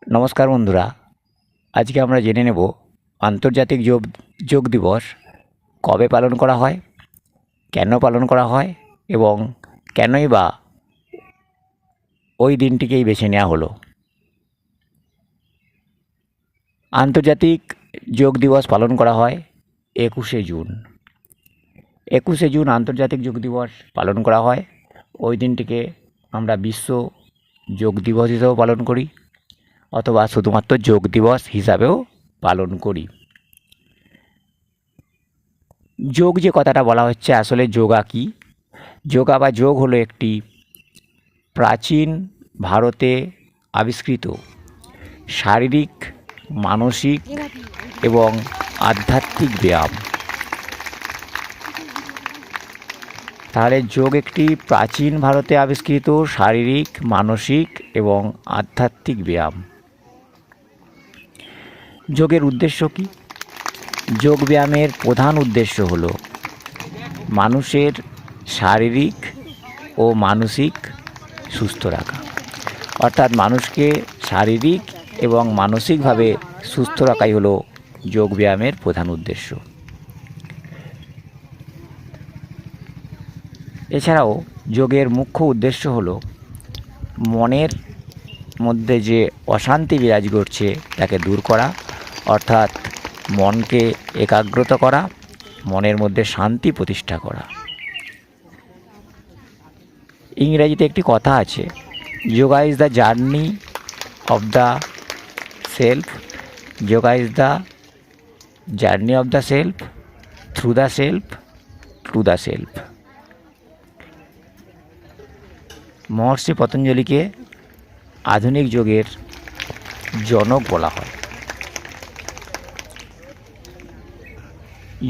নমস্কার বন্ধুরা, আজকে আমরা জেনে নেব আন্তর্জাতিক যোগ দিবস কবে পালন করা হয়, কেন পালন করা হয় এবং কেনই বা ওই দিনটিকেই বেছে নেওয়া হলো। আন্তর্জাতিক যোগ দিবস পালন করা হয় 21শে জুন। 21শে জুন আন্তর্জাতিক যোগ দিবস পালন করা হয়। ওই দিনটিকে আমরা বিশ্ব যোগ দিবস হিসেবেও পালন করি অথবা শুধুমাত্র যোগ দিবস হিসাবেও পালন করি। যোগ যে কথাটা বলা হচ্ছে, আসলে যোগা কি? যোগা বা যোগ হলো একটি প্রাচীন ভারতে আবিষ্কৃত শারীরিক, মানসিক এবং আধ্যাত্মিক ব্যায়াম। তাহলে যোগ একটি প্রাচীন ভারতে আবিষ্কৃত শারীরিক, মানসিক এবং আধ্যাত্মিক ব্যায়াম। যোগের উদ্দেশ্য কী? যোগ ব্যায়ামের প্রধান উদ্দেশ্য হল মানুষের শারীরিক ও মানসিক সুস্থ রাখা, অর্থাৎ মানুষকে শারীরিক এবং মানসিকভাবে সুস্থ রাখাই হলো যোগ ব্যায়ামের প্রধান উদ্দেশ্য। এছাড়াও যোগের মুখ্য উদ্দেশ্য হল মনের মধ্যে যে অশান্তি বিরাজ করছে তাকে দূর করা, অর্থাৎ মনকে একাগ্রত করা, মনের মধ্যে শান্তি প্রতিষ্ঠা করা। ইংরেজিতে একটি কথা আছে, yoga is the journey of the self, yoga is the journey of the self, through the self, to the self. Maharshi পতঞ্জলিকে আধুনিক যোগের জনক বলা হয়।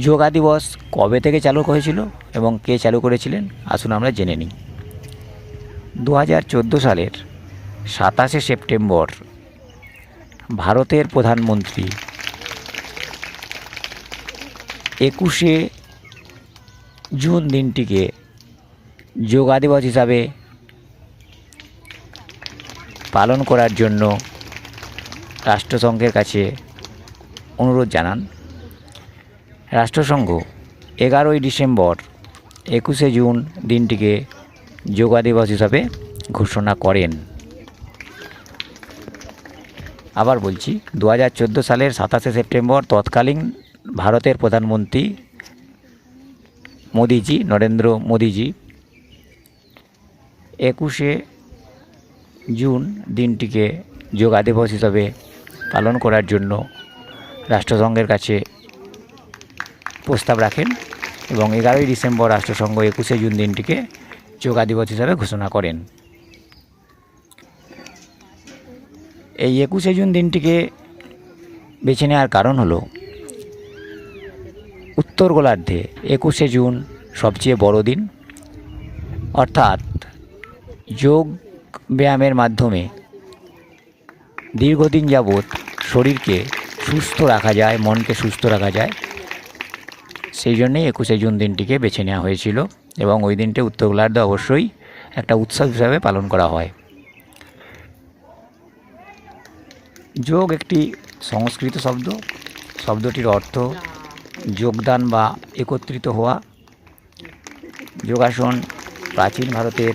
যোগা দিবস কবে থেকে চালু হয়েছিল এবং কে চালু করেছিলেন, আসুন আমরা জেনে নিই। 2014 সালের 27শে সেপ্টেম্বর ভারতের প্রধানমন্ত্রী 21শে জুন দিনটিকে যোগা দিবস হিসাবে পালন করার জন্য রাষ্ট্রসংঘের কাছে অনুরোধ জানান। রাষ্ট্রসংঘ 11ই ডিসেম্বর 21শে জুন দিনটিকে যোগা দিবস হিসাবে ঘোষণা করেন। আবার বলছি, 2014 সালের 27শে সেপ্টেম্বর তৎকালীন ভারতের প্রধানমন্ত্রী মোদিজি, নরেন্দ্র মোদিজি 21শে জুন দিনটিকে যোগা দিবস হিসাবে পালন করার জন্য রাষ্ট্রসংঘের কাছে প্রস্তাব রাখেন এবং 11ই ডিসেম্বর রাষ্ট্রসংঘ 21শে জুন দিনটিকে যোগা দিবস হিসাবে ঘোষণা করেন। এই 21শে জুন দিনটিকে বেছে নেওয়ার কারণ হলো, উত্তর গোলার্ধে 21শে জুন সবচেয়ে বড় দিন, অর্থাৎ যোগ ব্যায়ামের মাধ্যমে দীর্ঘদিন যাবৎ শরীরকে সুস্থ রাখা যায়, মনকে সুস্থ রাখা যায়। সেই জন্যেই 21শে জুন দিনটিকে বেছে নেওয়া হয়েছিল এবং ওই দিনটি উত্তর গোলার্ধে অবশ্যই একটা উৎসব হিসাবে পালন করা হয়। যোগ একটি সংস্কৃত শব্দ, শব্দটির অর্থ যোগদান বা একত্রিত হওয়া। যোগাসন প্রাচীন ভারতের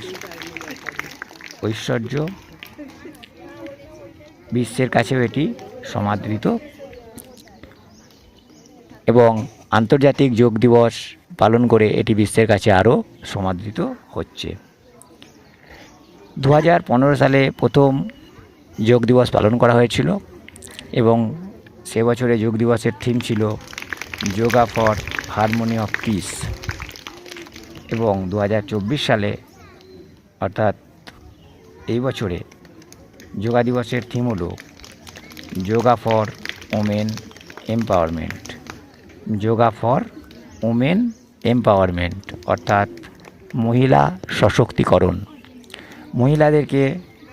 ঐশ্বর্য, বিশ্বের কাছেও এটি সমাদৃত এবং আন্তর্জাতিক যোগ দিবস পালন করে এটি বিশ্বের কাছে আরও সমাদৃত হচ্ছে। 2015 সালে প্রথম যোগ দিবস পালন করা হয়েছিল এবং সে বছরে যোগ দিবসের থিম ছিল yoga for harmony of piece, এবং 2024 সালে অর্থাৎ এই বছরে যোগা দিবসের থিম হলো yoga for women empowerment. Yoga for women empowerment অর্থাৎ মহিলা সশক্তিকরণ। মহিলাদেরকে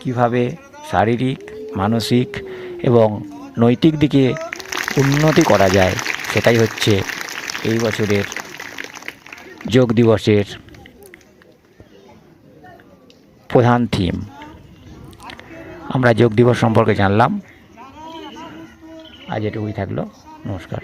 কিভাবে শারীরিক, মানসিক এবং নৈতিক দিকে উন্নতি করা যায়, সেটাই হচ্ছে এই বছরের যোগ দিবসের প্রধান থিম। আমরা যোগ দিবস সম্পর্কে জানলাম। আজ এটুকুই থাকলো, নমস্কার।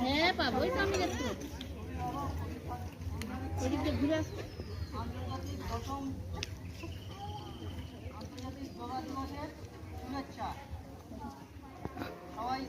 হ্যাঁ পাবোই তো আমি দেখতে ওদিকে ঘুরে আসবো। আন্তর্জাতিক যোগা দিবসের শুভেচ্ছা সবাই।